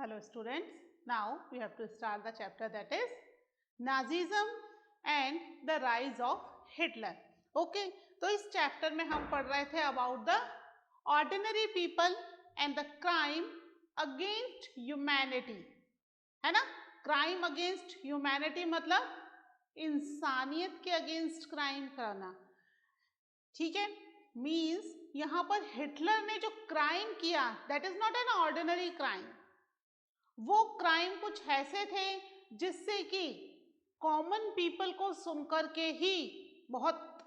Hello students, now we have to start the chapter that is Nazism and the rise of Hitler. Okay, तो इस chapter में हम पढ़ रहे थे about the ordinary people and the crime against humanity, है ना? Crime against humanity मतलब इंसानियत के अगेंस्ट क्राइम करना, ठीक है? मीन्स यहाँ पर हिटलर ने जो क्राइम किया that is not an ordinary crime. वो क्राइम कुछ ऐसे थे जिससे कि कॉमन पीपल को सुनकर के ही बहुत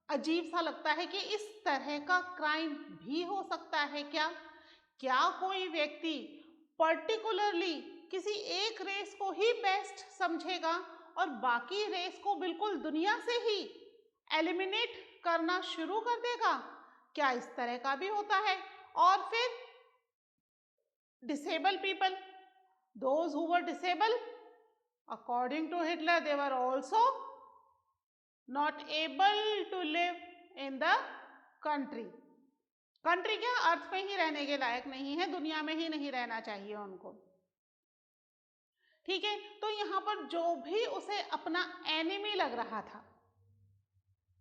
अजीब सा लगता है कि इस तरह का क्राइम भी हो सकता है क्या? क्या कोई व्यक्ति पर्टिकुलरली किसी एक रेस को ही बेस्ट समझेगा और बाकी रेस को बिल्कुल दुनिया से ही एलिमिनेट करना शुरू कर देगा? क्या इस तरह का भी होता है? और फिर disable people, those who were disabled, according to Hitler, they were also not able to live in the country. Country क्या अर्थ में ही रहने के लायक नहीं है, दुनिया में ही नहीं रहना चाहिए उनको, ठीक है? तो यहाँ पर जो भी उसे अपना एनिमी लग रहा था,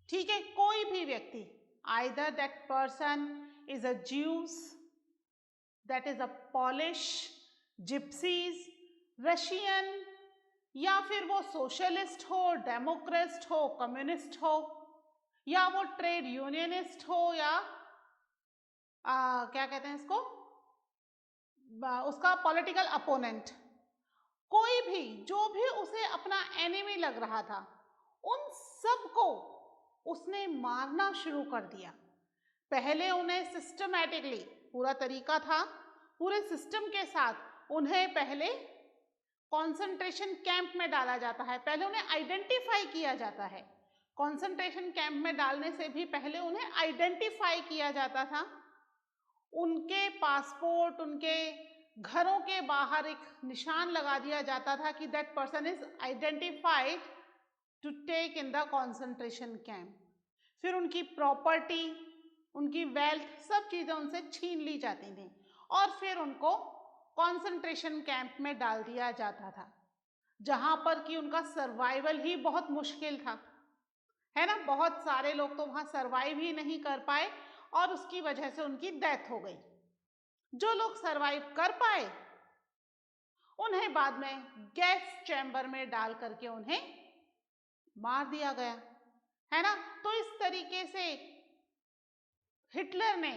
ठीक है, कोई भी व्यक्ति, either that person is a Jews, that is a Polish, gypsies, Russian, या फिर वो सोशलिस्ट हो, डेमोक्रेट हो, कम्युनिस्ट हो, या वो ट्रेड यूनियनिस्ट हो, या क्या कहते हैं इसको, उसका पॉलिटिकल अपोनेंट, कोई भी जो भी उसे अपना एनिमी लग रहा था, उन सबको उसने मारना शुरू कर दिया। पहले उन्हें सिस्टमैटिकली, पूरा तरीका था, पूरे सिस्टम के साथ उन्हें पहले कंसंट्रेशन कैंप में डाला जाता है, पहले उन्हें आइडेंटिफाई किया जाता है। कंसंट्रेशन कैंप में डालने से भी पहले उन्हें आइडेंटिफाई किया जाता था। उनके पासपोर्ट, उनके घरों के बाहर एक निशान लगा दिया जाता था कि that person is identified to take in the concentration camp. फिर उनकी प्रॉपर्टी, उनकी वेल्थ, सब चीज़ें उनसे छीन ली जाती थी और फिर उनको कंसंट्रेशन कैंप में डाल दिया जाता था, जहां पर कि उनका सर्वाइवल ही बहुत मुश्किल था, है ना? बहुत सारे लोग तो वहां सर्वाइव ही नहीं कर पाए और उसकी वजह से उनकी डेथ हो गई। जो लोग सर्वाइव कर पाए उन्हें बाद में गैस चैम्बर में डाल करके उन्हें मार दिया गया, है ना? तो इस तरीके से हिटलर ने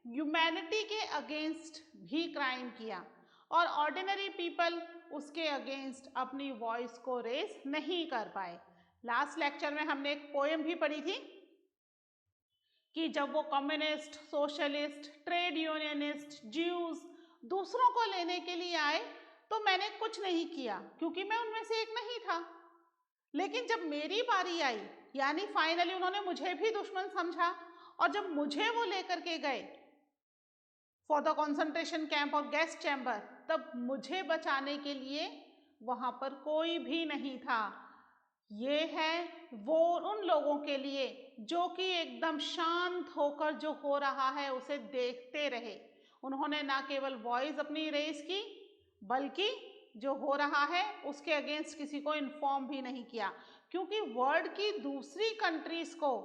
ह्यूमैनिटी के अगेंस्ट भी क्राइम किया और ऑर्डिनरी पीपल उसके अगेंस्ट अपनी वॉइस को रेज नहीं कर पाए। लास्ट लेक्चर में हमने एक पोएम भी पढ़ी थी कि जब वो communist, socialist, trade unionist, Jews दूसरों को लेने के लिए आए तो मैंने कुछ नहीं किया क्योंकि मैं उनमें से एक नहीं था। लेकिन जब मेरी बारी आई, यानी फाइनली उन्होंने मुझे भी दुश्मन समझा और जब मुझे वो लेकर के गए फॉर द कंसंट्रेशन कैंप और गैस चैम्बर, तब मुझे बचाने के लिए वहां पर कोई भी नहीं था। ये है वो उन लोगों के लिए जो कि एकदम शांत होकर जो हो रहा है उसे देखते रहे। उन्होंने ना केवल वॉइस अपनी रेज की बल्कि जो हो रहा है उसके अगेंस्ट किसी को इन्फॉर्म भी नहीं किया, क्योंकि वर्ल्ड की दूसरी कंट्रीज को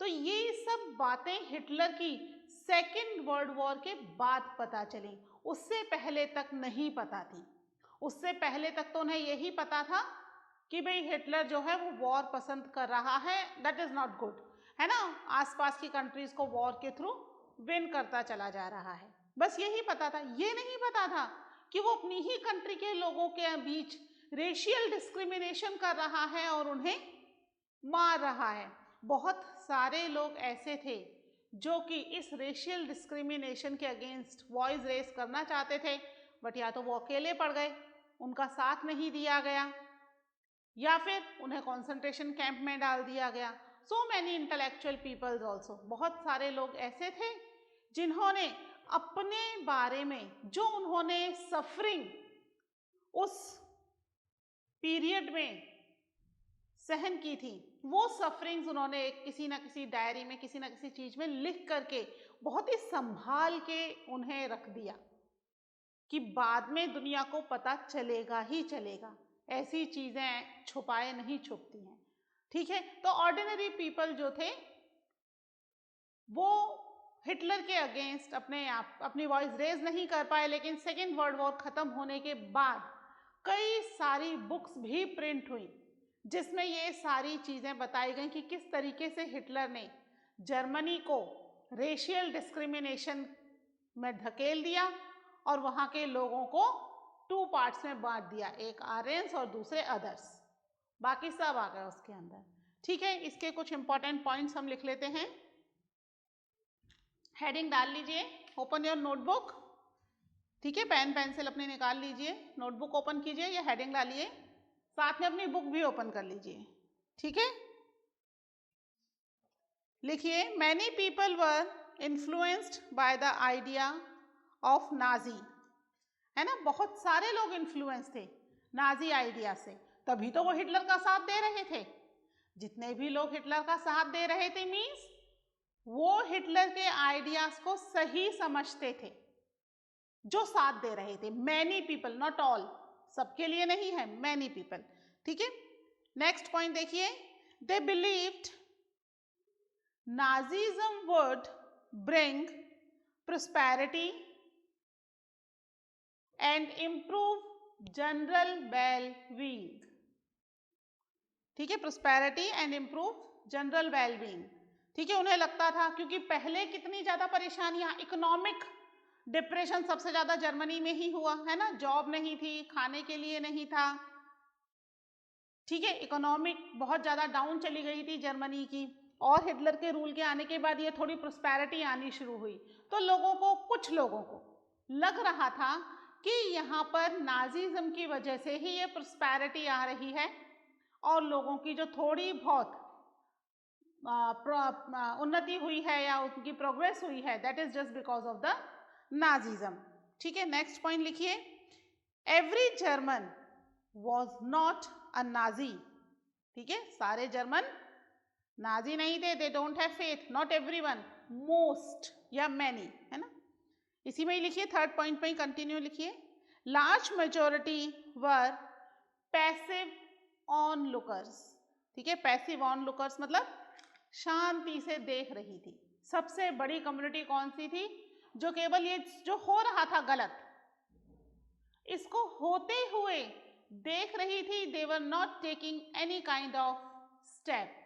तो ये सब बातें हिटलर की सेकेंड वर्ल्ड वॉर के बाद पता चली, उससे पहले तक नहीं पता थी। उससे पहले तक तो उन्हें यही पता था कि भाई हिटलर जो है वो वॉर पसंद कर रहा है, दैट इज नॉट गुड, है ना? आसपास की कंट्रीज को वॉर के थ्रू विन करता चला जा रहा है, बस यही पता था। ये नहीं पता था कि वो अपनी ही कंट्री के लोगों के बीच रेशियल डिस्क्रिमिनेशन कर रहा है और उन्हें मार रहा है। बहुत सारे लोग ऐसे थे जो कि इस रेशियल डिस्क्रिमिनेशन के अगेंस्ट वॉइस रेस करना चाहते थे, बट या तो वो अकेले पड़ गए, उनका साथ नहीं दिया गया, या फिर उन्हें कंसंट्रेशन कैंप में डाल दिया गया। So many intellectual peoples also, बहुत सारे लोग ऐसे थे जिन्होंने अपने बारे में जो उन्होंने सफरिंग उस पीरियड में सहन की थी, वो सफरिंग्स उन्होंने किसी ना किसी डायरी में, किसी ना किसी चीज में लिख करके बहुत ही संभाल के उन्हें रख दिया, कि बाद में दुनिया को पता चलेगा ही चलेगा, ऐसी चीजें छुपाए नहीं छुपती हैं। ठीक है, तो ऑर्डिनरी पीपल जो थे वो हिटलर के अगेंस्ट अपनी वॉइस रेज नहीं कर पाए, लेकिन सेकेंड वर्ल्ड वॉर खत्म होने के बाद कई सारी बुक्स भी प्रिंट हुई जिसमें ये सारी चीजें बताई गई कि किस तरीके से हिटलर ने जर्मनी को रेशियल डिस्क्रिमिनेशन में धकेल दिया और वहां के लोगों को 2 पार्ट्स में बांट दिया, एक आर्यंस और दूसरे अदर्स, बाकी सब आ गए उसके अंदर। ठीक है, इसके कुछ इंपॉर्टेंट पॉइंट्स हम लिख लेते हैं। हेडिंग डाल लीजिए, ओपन योर नोटबुक। ठीक है, पेन पेंसिल अपने निकाल लीजिए, नोटबुक ओपन कीजिए या हेडिंग डालिए, साथ में अपनी बुक भी ओपन कर लीजिए। ठीक है, लिखिए many people were influenced by the idea of Nazi. है ना, बहुत सारे लोग इन्फ्लुएंस थे नाजी आइडिया से, तभी तो वो हिटलर का साथ दे रहे थे। जितने भी लोग हिटलर का साथ दे रहे थे मीन्स वो हिटलर के आइडियाज को सही समझते थे जो साथ दे रहे थे। मैनी पीपल, नॉट ऑल, सबके लिए नहीं है, मैनी पीपल। ठीक है, नेक्स्ट पॉइंट देखिए, they believed Nazism would bring prosperity and improve general well-being. ठीक है, prosperity and improve general well-being. ठीक है, उन्हें लगता था क्योंकि पहले कितनी ज्यादा परेशानियां, इकोनॉमिक डिप्रेशन सबसे ज्यादा जर्मनी में ही हुआ है ना, जॉब नहीं थी, खाने के लिए नहीं था। ठीक है, इकोनॉमिक बहुत ज्यादा डाउन चली गई थी जर्मनी की, और हिटलर के रूल के आने के बाद ये थोड़ी प्रोस्पेरिटी आनी शुरू हुई, तो लोगों को, कुछ लोगों को लग रहा था कि यहाँ पर नाजीज्म की वजह से ही ये प्रोस्पेरिटी आ रही है और लोगों की जो थोड़ी बहुत उन्नति हुई है या उनकी प्रोग्रेस हुई है, that is just because of the Nazism. ठीक है, नेक्स्ट पॉइंट लिखिए, every German was not a Nazi. ठीक है, सारे जर्मन नाजी नहीं थे, they don't have faith, not everyone, most या मैनी, है ना। इसी में ही लिखिए, थर्ड पॉइंट में ही कंटिन्यू लिखिए, large majority were passive onlookers. ठीक है, पैसिव ऑन लुकर्स मतलब शांति से देख रही थी। सबसे बड़ी कम्युनिटी कौन सी थी, जो केवल ये जो हो रहा था गलत, इसको होते हुए देख रही थी। They were not taking any kind of step.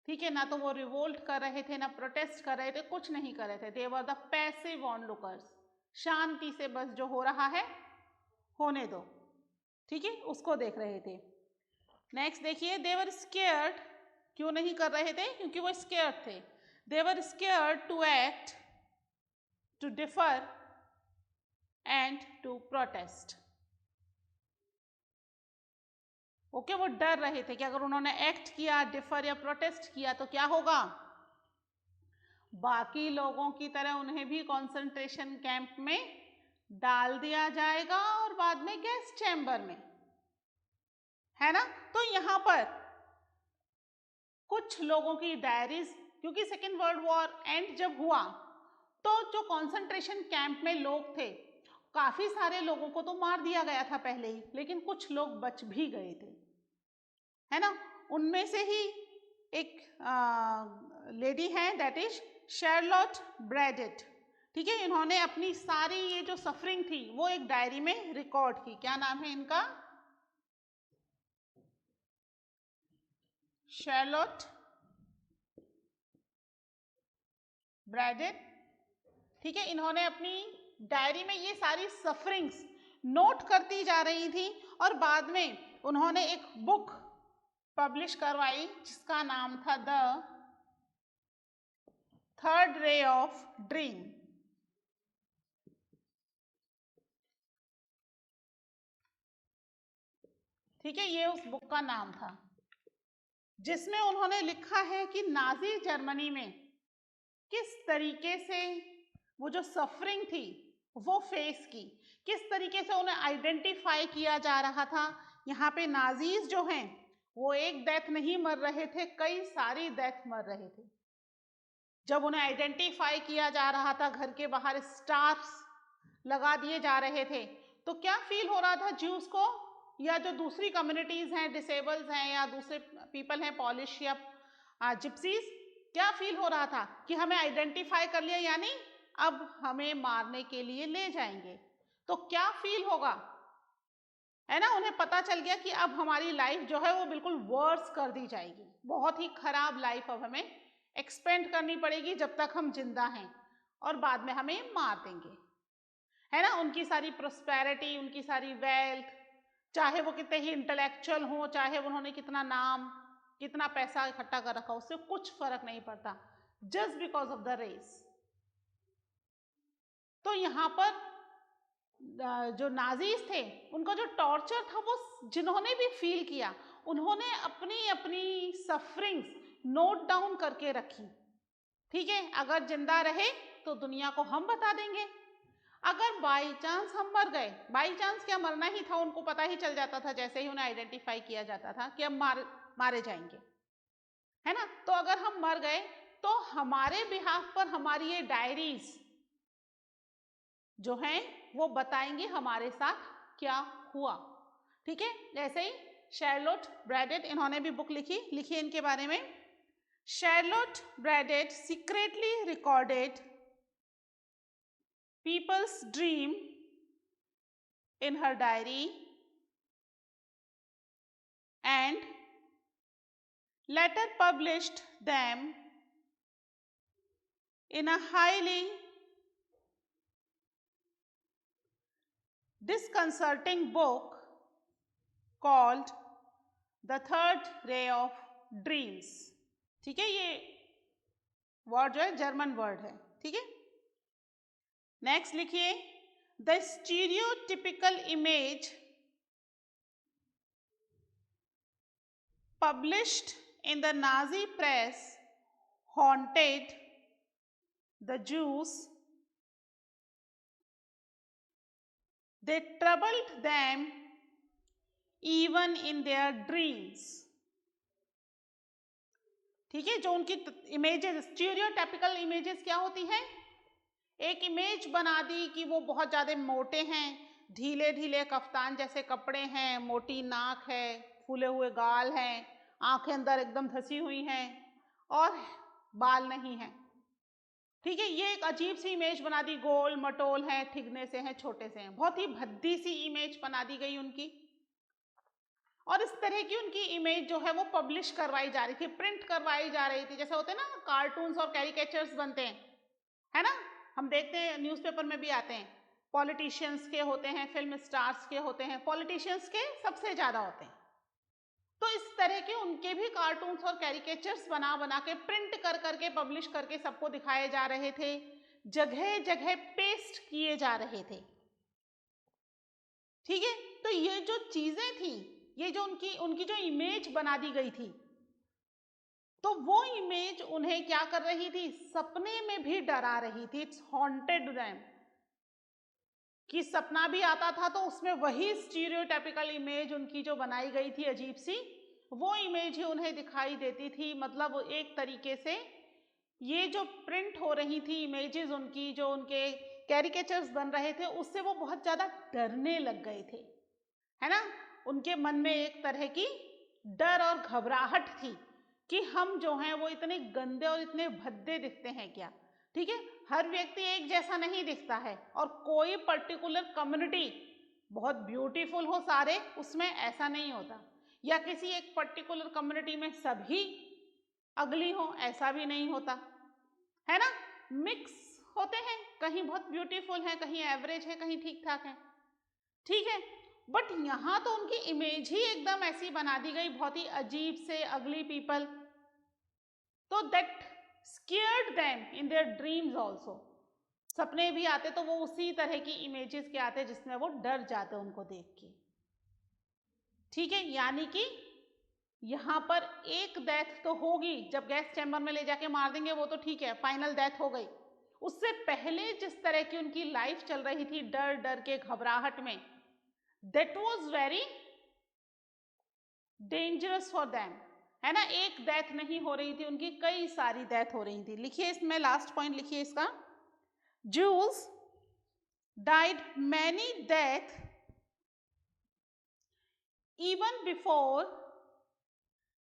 ठीक है, ना तो वो रिवोल्ट कर रहे थे, ना प्रोटेस्ट कर रहे थे, कुछ नहीं कर रहे थे। दे वर द पैसिव ऑनलुकर्स, शांति से बस जो हो रहा है होने दो। ठीक है, उसको देख रहे थे। नेक्स्ट देखिए, दे वर स्केयर्ड, क्यों नहीं कर रहे थे, क्योंकि वो स्केयर्ड थे। They were scared to act, to differ and to protest. Okay, वो डर रहे थे कि अगर उन्होंने एक्ट किया, डिफर या प्रोटेस्ट किया तो क्या होगा, बाकी लोगों की तरह उन्हें भी कंसंट्रेशन कैंप में डाल दिया जाएगा और बाद में गैस चैम्बर में, है ना। तो यहां पर कुछ लोगों की डायरीज, क्योंकि सेकेंड वर्ल्ड वॉर एंड जब हुआ तो जो कंसंट्रेशन कैंप में लोग थे, काफी सारे लोगों को तो मार दिया गया था पहले ही, लेकिन कुछ लोग बच भी गए थे, है ना। उनमें से ही एक लेडी है, दैट इज शार्लोट ब्रैडेट। ठीक है, इन्होंने अपनी सारी ये जो सफरिंग थी वो एक डायरी में रिकॉर्ड की। क्या नाम है इनका, शार्लोट ब्रैडेट। ठीक है, इन्होंने अपनी डायरी में ये सारी सफरिंग्स नोट करती जा रही थी और बाद में उन्होंने एक बुक पब्लिश करवाई जिसका नाम था the third ray of dream. ठीक है, ये उस बुक का नाम था जिसमें उन्होंने लिखा है कि नाजी जर्मनी में किस तरीके से वो जो सफरिंग थी वो फेस की, किस तरीके से उन्हें आइडेंटिफाई किया जा रहा था। यहाँ पे नाजीज जो हैं वो एक डेथ नहीं मर रहे थे, कई सारी डेथ मर रहे थे। जब उन्हें आइडेंटिफाई किया जा रहा था, घर के बाहर स्टार्स लगा दिए जा रहे थे। तो क्या फील हो रहा था ज्यूस को, या जो दूसरी कम्युनिटीज हैं, डिसेबल्स हैं या दूसरे पीपल हैं, पॉलिश या जिप्सीज, क्या फील हो रहा था कि हमें आइडेंटिफाई कर लिया, यानी अब हमें मारने के लिए ले जाएंगे। तो क्या फील होगा, है ना, उन्हें पता चल गया कि अब हमारी लाइफ जो है वो बिल्कुल वर्स कर दी जाएगी, बहुत ही खराब लाइफ अब हमें एक्सपेंड करनी पड़ेगी जब तक हम जिंदा हैं, और बाद में हमें मार देंगे, है ना। उनकी सारी प्रोस्पेरिटी, उनकी सारी वेल्थ, चाहे वो कितने ही इंटेलेक्चुअल हों, चाहे उन्होंने कितना नाम, कितना पैसा इकट्ठा कर रखा, उससे कुछ फर्क नहीं पड़ता, just because of the race. तो यहाँ पर जो नाजीज थे, उनका जो टॉर्चर था वो जिन्होंने भी फील किया, उन्होंने अपनी अपनी सफरिंग्स नोट डाउन करके रखी। ठीक है, अगर जिंदा रहे तो दुनिया को हम बता देंगे, अगर बाई चांस हम मर गए, बाई चांस क्या, मरना ही था, उनको पता ही चल जाता था जैसे ही उन्हें आइडेंटिफाई किया जाता था कि अब मारे जाएंगे, है ना। तो अगर हम मर गए तो हमारे बिहाफ पर हमारी ये डायरीज जो हैं वो बताएंगे हमारे साथ क्या हुआ। ठीक है, जैसे ही शार्लोट ब्रैडेट, इन्होंने भी बुक लिखी इनके बारे में। Charlotte Beradt secretly recorded people's dream in her diary and later published them in a highly disconcerting book called The Third Ray of Dreams। ठीक है, ये वर्ड जो है जर्मन वर्ड है। ठीक है, नेक्स्ट लिखिए, the stereotypical image published in the Nazi press haunted the Jews. They troubled them even in their dreams। ठीक है, जो उनकी इमेजेस, स्टीरियोटाइपिकल इमेजेस क्या होती हैं, एक इमेज बना दी कि वो बहुत ज़्यादा मोटे हैं, ढीले ढीले कफ्तान जैसे कपड़े हैं, मोटी नाक है, फूले हुए गाल हैं, आंखें अंदर एकदम धसी हुई हैं और बाल नहीं हैं। ठीक है, ये एक अजीब सी इमेज बना दी, गोल मटोल हैं, ठिगने से हैं, छोटे से हैं, बहुत ही भद्दी सी इमेज बना दी गई उनकी। और इस तरह की उनकी इमेज जो है वो पब्लिश करवाई जा रही थी, प्रिंट करवाई जा रही थी, जैसे होते हैं ना कार्टून्स और कैरिकेचर्स बनते हैं, है ना, हम देखते हैं न्यूज़पेपर में भी आते हैं, पॉलिटिशियंस के होते हैं, फिल्म स्टार्स के होते हैं, पॉलिटिशियंस के सबसे ज़्यादा होते हैं। तो इस तरह के उनके भी कार्टून्स और कैरिकेचर्स बना बना के प्रिंट कर करके पब्लिश करके सबको दिखाए जा रहे थे, जगह जगह पेस्ट किए जा रहे थे। ठीक है, तो ये जो चीजें थी, ये जो उनकी जो इमेज बना दी गई थी, तो वो इमेज उन्हें क्या कर रही थी, सपने में भी डरा रही थी। इट्स हॉन्टेड देम, कि सपना भी आता था तो उसमें वही स्टीरियोटाइपिकल इमेज उनकी जो बनाई गई थी अजीब सी, वो इमेज ही उन्हें दिखाई देती थी। मतलब एक तरीके से ये जो प्रिंट हो रही थी इमेजेस उनकी, जो उनके कैरिकेचर्स बन रहे थे, उससे वो बहुत ज़्यादा डरने लग गए थे, है ना। उनके मन में एक तरह की डर और घबराहट थी कि हम जो हैं वो इतने गंदे और इतने भद्दे दिखते हैं क्या। ठीक है, हर व्यक्ति एक जैसा नहीं दिखता है, और कोई पर्टिकुलर कम्युनिटी बहुत ब्यूटीफुल हो सारे, उसमें ऐसा नहीं होता, या किसी एक पर्टिकुलर कम्युनिटी में सभी अगली हो, ऐसा भी नहीं होता, है ना। मिक्स होते हैं, कहीं बहुत ब्यूटीफुल है, कहीं एवरेज है, कहीं ठीक ठाक है। ठीक है, बट यहाँ तो उनकी इमेज ही एकदम ऐसी बना दी गई, बहुत ही अजीब से अगली पीपल, तो that scared them in their dreams also. सपने भी आते तो वो उसी तरह की इमेजेस के आते जिसमें वो डर जाते उनको देख के। ठीक है, यानी कि यहाँ पर एक डेथ तो होगी, जब गैस चैम्बर में ले जाके मार देंगे वो तो ठीक है, फाइनल डेथ हो गई। उससे पहले जिस तरह की उनकी लाइफ चल रही थी, डर डर के, घबराहट में, that was very dangerous for them, है ना। एक डेथ नहीं हो रही थी उनकी, कई सारी डेथ हो रही थी। लिखिए इसमें लास्ट पॉइंट लिखिए इसका, Jews died many death even before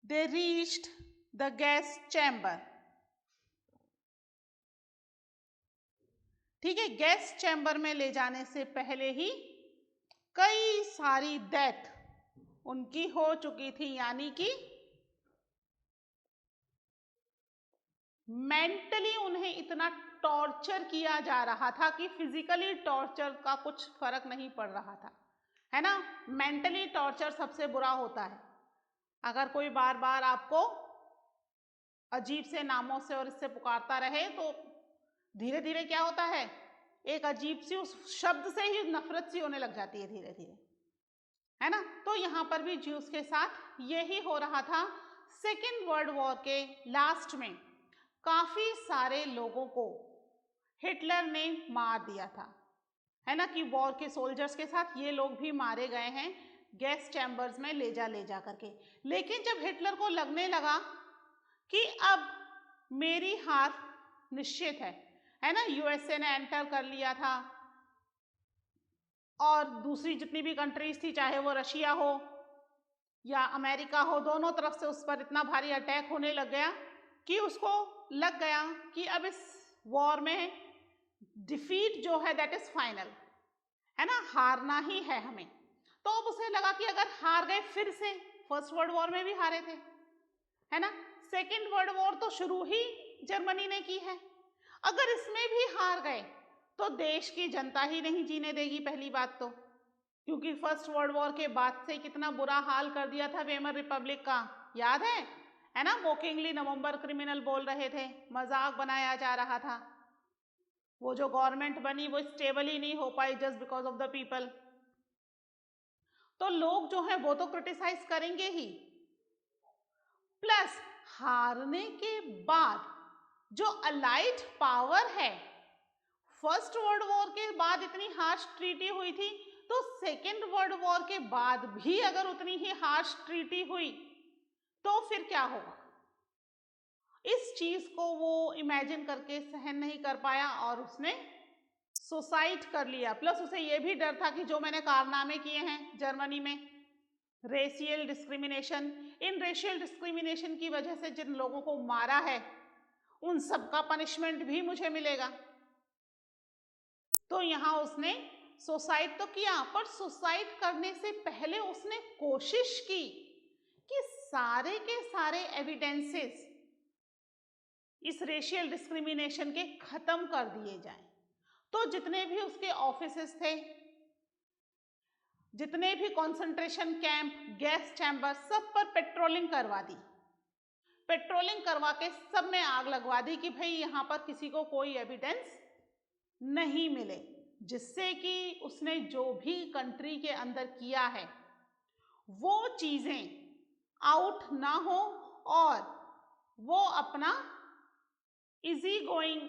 they reached the gas chamber. ठीक है, गैस चैम्बर में ले जाने से पहले ही कई सारी डेथ उनकी हो चुकी थी, यानी कि मेंटली उन्हें इतना टॉर्चर किया जा रहा था कि फिजिकली टॉर्चर का कुछ फर्क नहीं पड़ रहा था, है ना। मेंटली टॉर्चर सबसे बुरा होता है। अगर कोई बार बार आपको अजीब से नामों से और इससे पुकारता रहे तो धीरे धीरे क्या होता है, एक अजीब सी उस शब्द से ही नफरत सी होने लग जाती है धीरे धीरे, है ना। तो यहाँ पर भी ज्यूस के साथ यही हो रहा था। सेकेंड वर्ल्ड वॉर के लास्ट में काफी सारे लोगों को हिटलर ने मार दिया था, है ना, कि वॉर के सोल्जर्स के साथ ये लोग भी मारे गए हैं गैस चैम्बर्स में ले जा करके। लेकिन जब हिटलर को लगने लगा कि अब मेरी हार निश्चित है ना, यूएसए ने एंटर कर लिया था और दूसरी जितनी भी कंट्रीज थी, चाहे वो रशिया हो या अमेरिका हो, दोनों तरफ से उस पर इतना भारी अटैक होने लग गया कि उसको लग गया कि अब इस वॉर में डिफीट जो है दैट इज फाइनल, है ना, हारना ही है हमें। तो अब उसे लगा कि अगर हार गए फिर से, फर्स्ट वर्ल्ड वॉर में भी हारे थे, है ना, सेकेंड वर्ल्ड वॉर तो शुरू ही जर्मनी ने की है, अगर इसमें भी हार गए तो देश की जनता ही नहीं जीने देगी पहली बात तो, क्योंकि फर्स्ट वर्ल्ड वॉर के बाद से कितना बुरा हाल कर दिया था वेमर रिपब्लिक का, याद है ना। मोकिंगली नवंबर क्रिमिनल बोल रहे थे, मजाक बनाया जा रहा था। वो जो गवर्नमेंट बनी वो स्टेबल ही नहीं हो पाई just because of the people. तो लोग जो है वो तो क्रिटिसाइज करेंगे ही, प्लस हारने के बाद जो अलाइड पावर है, फर्स्ट वर्ल्ड वॉर के बाद इतनी हार्श ट्रीटी हुई थी, तो सेकेंड वर्ल्ड वॉर के बाद भी अगर उतनी ही हार्श ट्रीटी हुई तो फिर क्या होगा। इस चीज को वो इमेजिन करके सहन नहीं कर पाया और उसने सुसाइड कर लिया। प्लस उसे ये भी डर था कि जो मैंने कारनामे किए हैं जर्मनी में, रेशियल डिस्क्रिमिनेशन, इन रेशियल डिस्क्रिमिनेशन की वजह से जिन लोगों को मारा है उन सबका पनिशमेंट भी मुझे मिलेगा। तो यहां उसने सुसाइड तो किया, पर सुसाइड करने से पहले उसने कोशिश की कि सारे के सारे एविडेंसेस इस रेशियल डिस्क्रिमिनेशन के खत्म कर दिए जाएं। तो जितने भी उसके ऑफिसेस थे, जितने भी कंसंट्रेशन कैंप, गैस चैम्बर, सब पर पेट्रोलिंग करवा दी। पेट्रोलिंग करवा के सब में आग लगवा दी कि भाई यहाँ पर किसी को कोई एविडेंस नहीं मिले, जिससे कि उसने जो भी कंट्री के अंदर किया है वो चीजें आउट ना हो और वो अपना इजी गोइंग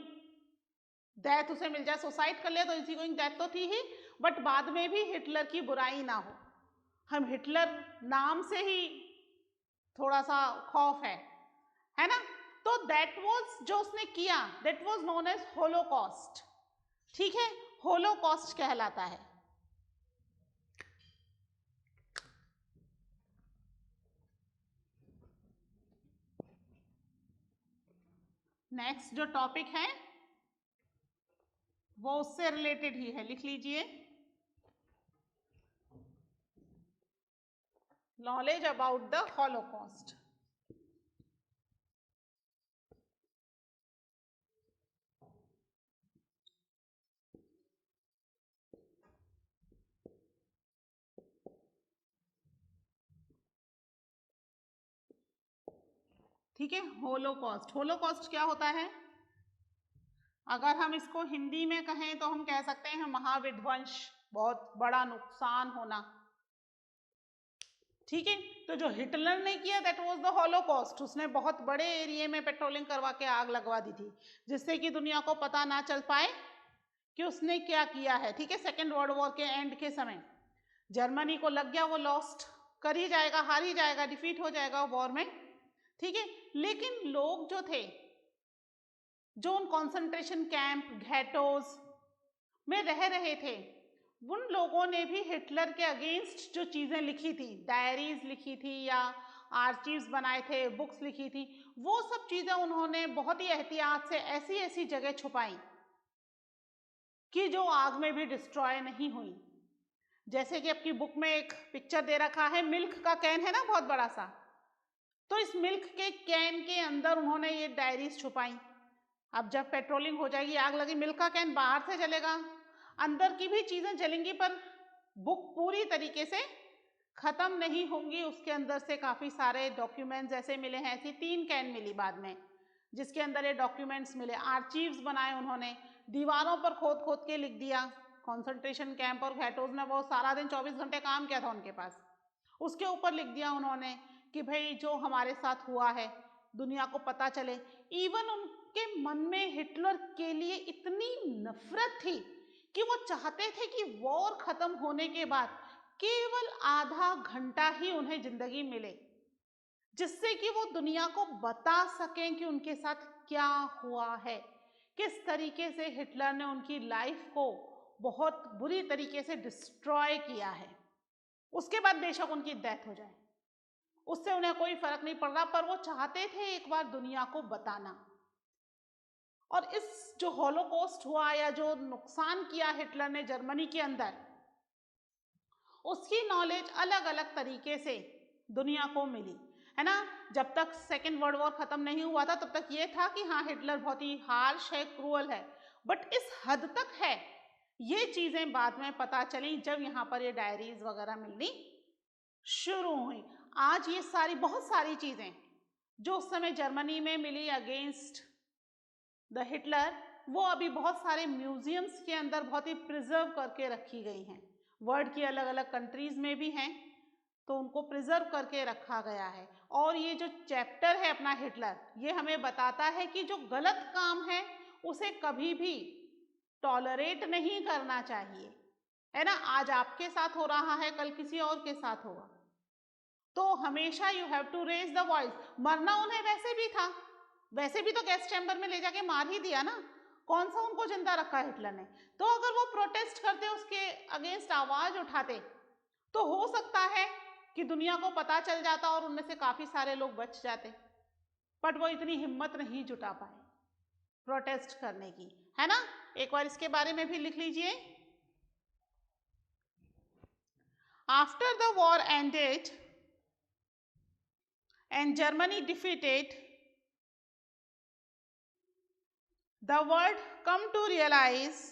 डेथ उसे मिल जाए। सुसाइड कर लिया तो इजी गोइंग डेथ तो थी ही, बट बाद में भी हिटलर की बुराई ना हो। हम हिटलर नाम से ही थोड़ा सा खौफ है ना। तो दैट वाज जो उसने किया, that was known as Holocaust. ठीक है, होलोकॉस्ट कहलाता है। नेक्स्ट जो टॉपिक है वो उससे रिलेटेड ही है, लिख लीजिए, नॉलेज अबाउट द हॉलोकॉस्ट। ठीक है, होलोकॉस्ट, होलोकॉस्ट क्या होता है? अगर हम इसको हिंदी में कहें तो हम कह सकते हैं महाविध्वंस, बहुत बड़ा नुकसान होना। ठीक है, तो जो हिटलर ने किया दैट वाज द हॉलोकॉस्ट। उसने बहुत बड़े एरिया में पेट्रोलिंग करवा के आग लगवा दी थी, जिससे कि दुनिया को पता ना चल पाए कि उसने क्या किया है। ठीक है, सेकेंड वर्ल्ड वॉर के एंड के समय जर्मनी को लग गया वो लॉस्ट कर ही जाएगा, हार ही जाएगा, डिफीट हो जाएगा वॉर में। ठीक है, लेकिन लोग जो थे, जो उन कॉन्सेंट्रेशन कैंप, घेटोज में रह रहे थे, उन लोगों ने भी हिटलर के अगेंस्ट जो चीज़ें लिखी थी, डायरीज लिखी थी या आर्चीव्स बनाए थे, बुक्स लिखी थी, वो सब चीज़ें उन्होंने बहुत ही एहतियात से ऐसी ऐसी जगह छुपाई कि जो आग में भी डिस्ट्रॉय नहीं हुई। जैसे कि आपकी बुक में एक पिक्चर दे रखा है, मिल्क का कैन है ना बहुत बड़ा सा, तो इस मिल्क के कैन के अंदर उन्होंने ये डायरीज छुपाई। अब जब पेट्रोलिंग हो जाएगी, आग लगी, मिल्क का कैन बाहर से जलेगा, अंदर की भी चीजें जलेंगी, पर बुक पूरी तरीके से खत्म नहीं होंगी। उसके अंदर से काफी सारे डॉक्यूमेंट्स ऐसे मिले हैं, ऐसी 3 कैन मिली बाद में जिसके अंदर ये डॉक्यूमेंट्स मिले। आर्चीव्स बनाए उन्होंने, दीवारों पर खोद खोद के लिख दिया। कॉन्सेंट्रेशन कैंप और घैटोज में वो सारा दिन 24 घंटे काम किया था उनके पास, उसके ऊपर लिख दिया उन्होंने कि भाई जो हमारे साथ हुआ है दुनिया को पता चले। इवन उनके मन में हिटलर के लिए इतनी नफरत थी कि वो चाहते थे कि वॉर खत्म होने के बाद केवल आधा घंटा ही उन्हें जिंदगी मिले, जिससे कि वो दुनिया को बता सकें कि उनके साथ क्या हुआ है, किस तरीके से हिटलर ने उनकी लाइफ को बहुत बुरी तरीके से डिस्ट्रॉय किया है। उसके बाद बेशक उनकी डेथ हो जाए, उससे उन्हें कोई फर्क नहीं पड़ रहा, पर वो चाहते थे एक बार दुनिया को बताना। और इस जो हॉलोकॉस्ट हुआ या जो नुकसान किया हिटलर ने जर्मनी के अंदर, उसकी नॉलेज अलग अलग तरीके से दुनिया को मिली, है ना। जब तक सेकेंड वर्ल्ड वॉर खत्म नहीं हुआ था तब तक ये था कि हाँ हिटलर बहुत ही हार्श है, क्रूअल है, बट इस हद तक है ये चीजें बाद में पता चली जब यहाँ पर ये डायरीज वगैरह मिलनी शुरू हुई। आज ये सारी बहुत सारी चीजें जो उस समय जर्मनी में मिली अगेंस्ट द हिटलर, वो अभी बहुत सारे म्यूजियम्स के अंदर बहुत ही प्रिजर्व करके रखी गई हैं। वर्ल्ड की अलग अलग कंट्रीज में भी हैं, तो उनको प्रिजर्व करके रखा गया है। और ये जो चैप्टर है अपना हिटलर, ये हमें बताता है कि जो गलत काम है उसे कभी भी टॉलरेट नहीं करना चाहिए, है ना। आज आपके साथ हो रहा है, कल किसी और के साथ होगा, तो हमेशा you have to raise the voice. मरना उन्हें वैसे भी था, वैसे भी तो गैस चैम्बर में ले जाके मार ही दिया ना, कौन सा उनको जिंदा रखा हिटलर ने। तो अगर वो प्रोटेस्ट करते, उसके अगेंस्ट आवाज उठाते, तो हो सकता है कि दुनिया को पता चल जाता और उनमें से काफी सारे लोग बच जाते, बट वो इतनी हिम्मत नहीं जुटा पाए प्रोटेस्ट करने की, है ना। एक बार इसके बारे में भी लिख लीजिए। After the war ended and Germany defeated, the world come to realize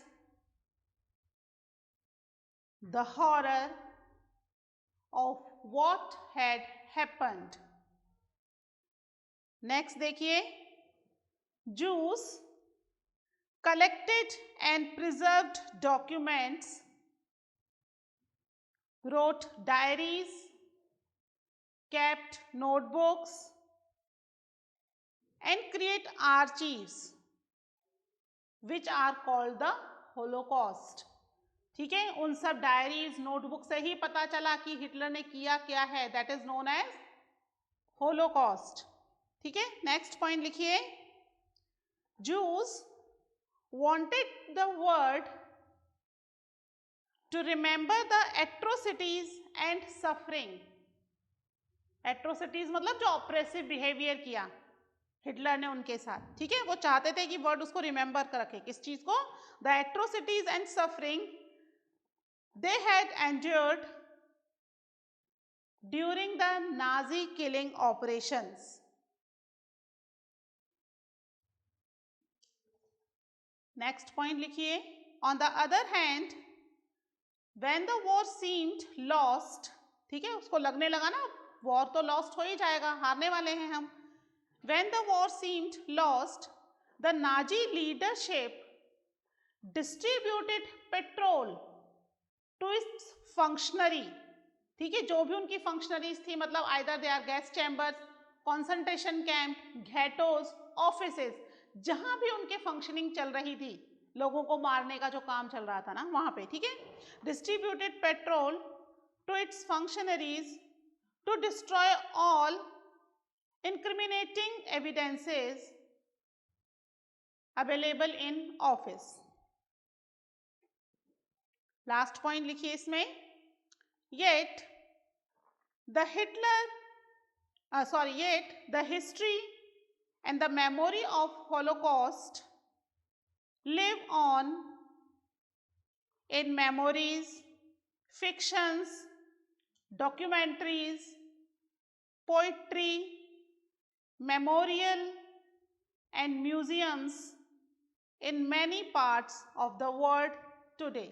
the horror of what had happened. Next देखिए, Jews collected and preserved documents, wrote diaries, kept notebooks and create archives which are called the Holocaust. ठीक है, उन सब diaries notebook से ही पता चला कि Hitler ने किया क्या है, that is known as Holocaust. ठीक है, नेक्स्ट पॉइंट लिखिए। Jews wanted the world to remember the atrocities and suffering. Atrocities मतलब जो ऑपरेसिव बिहेवियर किया हिटलर ने उनके साथ, ठीक है, वो चाहते थे कि वर्ड उसको रिमेंबर कर रखे, किस चीज को, the atrocities and suffering they had endured during the Nazi killing operations. Next point लिखिए। On the other hand, when the war seemed lost, ठीक है, उसको लगने लगा ना वॉर तो लॉस्ट हो ही जाएगा, हारने वाले हैं हम। When the war seemed lost, the Nazi leadership distributed petrol to its functionary, ठीक है, जो भी उनकी फंक्शनरीज थी, मतलब either they are gas chambers, concentration camp, ghettos, offices, जहां भी उनके फंक्शनिंग चल रही थी, लोगों को मारने का जो काम चल रहा था ना वहां पे, ठीक है, distributed petrol to its functionaries to destroy all incriminating evidences available in office. Last point लिखिए इसमें, yet the history and the memory of Holocaust live on in memories, fictions, documentaries, poetry, memorial and museums in many parts of the world today.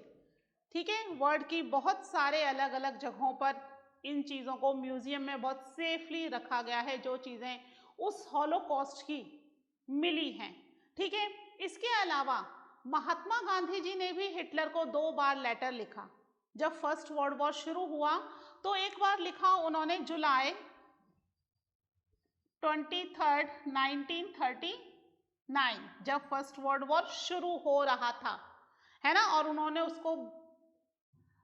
ठीक है, world की बहुत सारे अलग अलग जगहों पर इन चीज़ों को म्यूजियम में बहुत सेफली रखा गया है, जो चीज़ें उस हॉलोकॉस्ट की मिली हैं। ठीक है, इसके अलावा महात्मा गांधी जी ने भी हिटलर को 2 बार लेटर लिखा। जब फर्स्ट वर्ल्ड वॉर शुरू हुआ तो एक बार लिखा उन्होंने जुलाई 23, 1939, जब फर्स्ट वर्ल्ड वॉर शुरू हो रहा था, है ना, और उन्होंने उसको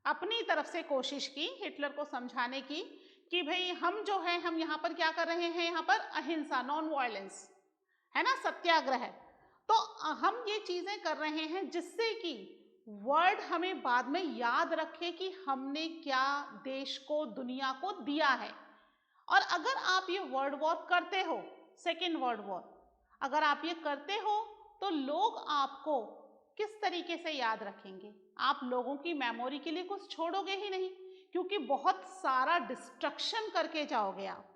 अपनी तरफ से कोशिश की हिटलर को समझाने की कि भाई हम जो है, हम यहाँ पर क्या कर रहे हैं, यहाँ पर अहिंसा, नॉन वायलेंस, है ना, सत्याग्रह, तो हम ये चीजें कर रहे हैं जिससे कि वर्ल्ड हमें बाद में याद रखे कि हमने क्या देश को, दुनिया को दिया है। और अगर आप ये वर्ल्ड वॉर करते हो, सेकेंड वर्ल्ड वॉर, अगर आप ये करते हो तो लोग आपको किस तरीके से याद रखेंगे? आप लोगों की मेमोरी के लिए कुछ छोड़ोगे ही नहीं, क्योंकि बहुत सारा डिस्ट्रक्शन करके जाओगे आप,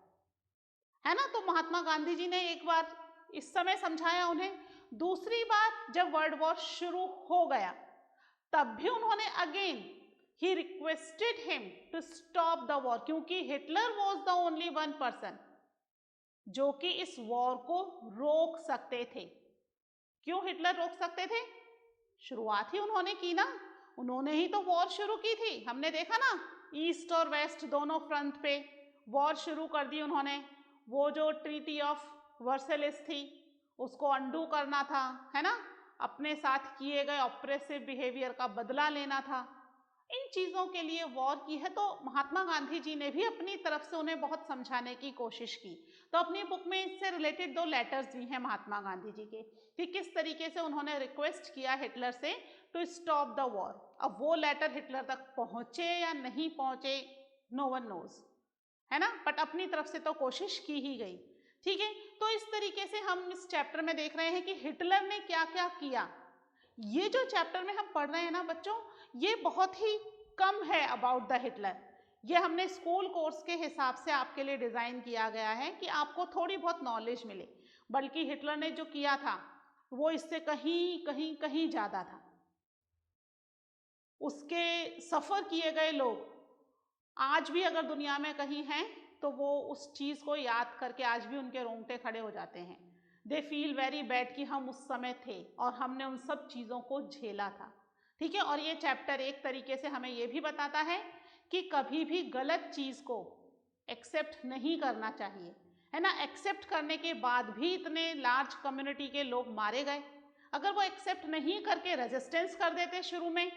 है ना। तो महात्मा गांधी जी ने एक बार इस समय समझाया उन्हें, दूसरी बार जब वर्ल्ड वॉर शुरू हो गया तब भी उन्होंने अगेन ही requested him to stop the war, क्योंकि Hitler was the only one person जो कि इस वॉर को रोक सकते थे। क्यों हिटलर रोक सकते थे? शुरुआत ही उन्होंने की ना, उन्होंने ही तो वॉर शुरू की थी। हमने देखा ना, ईस्ट और वेस्ट दोनों फ्रंट पे वॉर शुरू कर दी उन्होंने। वो जो ट्रीटी ऑफ वर्सेलिस थी उसको अंडू करना था, है ना, अपने साथ किए गए ऑप्रेसिव बिहेवियर का बदला लेना था, इन चीज़ों के लिए वॉर की है। तो महात्मा गांधी जी ने भी अपनी तरफ से उन्हें बहुत समझाने की कोशिश की। तो अपनी बुक में इससे रिलेटेड 2 लेटर्स दी हैं महात्मा गांधी जी के, कि किस तरीके से उन्होंने रिक्वेस्ट किया हिटलर से टू स्टॉप द वॉर। अब वो लेटर हिटलर तक पहुंचे या नहीं पहुंचे, नो वन नोज, है ना, बट अपनी तरफ से तो कोशिश की ही गई। ठीक है, तो इस तरीके से हम इस चैप्टर में देख रहे हैं कि हिटलर ने क्या क्या किया। ये जो चैप्टर में हम पढ़ रहे हैं ना बच्चों, ये बहुत ही कम है अबाउट द हिटलर। ये हमने स्कूल कोर्स के हिसाब से आपके लिए डिज़ाइन किया गया है कि आपको थोड़ी बहुत नॉलेज मिले, बल्कि हिटलर ने जो किया था वो इससे कहीं कहीं कहीं ज़्यादा था। उसके सफ़र किए गए लोग आज भी अगर दुनिया में कहीं हैं तो वो उस चीज़ को याद करके आज भी उनके रोंगटे खड़े हो जाते हैं। दे फील वेरी बैड कि हम उस समय थे और हमने उन सब चीज़ों को झेला था। ठीक है, और ये चैप्टर एक तरीके से हमें ये भी बताता है कि कभी भी गलत चीज़ को एक्सेप्ट नहीं करना चाहिए, है ना। एक्सेप्ट करने के बाद भी इतने लार्ज कम्युनिटी के लोग मारे गए, अगर वो एक्सेप्ट नहीं करके रेजिस्टेंस कर देते शुरू में,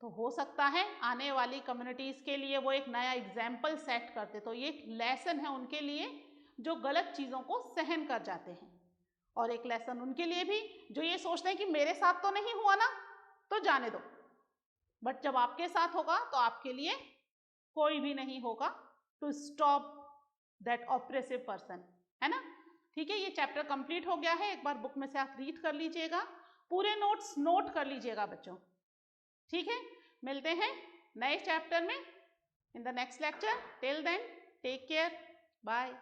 तो हो सकता है आने वाली कम्युनिटीज़ के लिए वो एक नया एग्जाम्पल सेट करते। तो ये एक लेसन है उनके लिए जो गलत चीज़ों को सहन कर जाते हैं, और एक लेसन उनके लिए भी जो ये सोचते हैं कि मेरे साथ तो नहीं हुआ ना, तो जाने दो, बट जब आपके साथ होगा तो आपके लिए कोई भी नहीं होगा to stop that oppressive person, है ना। ठीक है, ये चैप्टर कंप्लीट हो गया है। एक बार बुक में से आप रीड कर लीजिएगा, पूरे नोट्स नोट कर लीजिएगा बच्चों। ठीक है, मिलते हैं नए चैप्टर में in the next lecture. Till then take care, bye.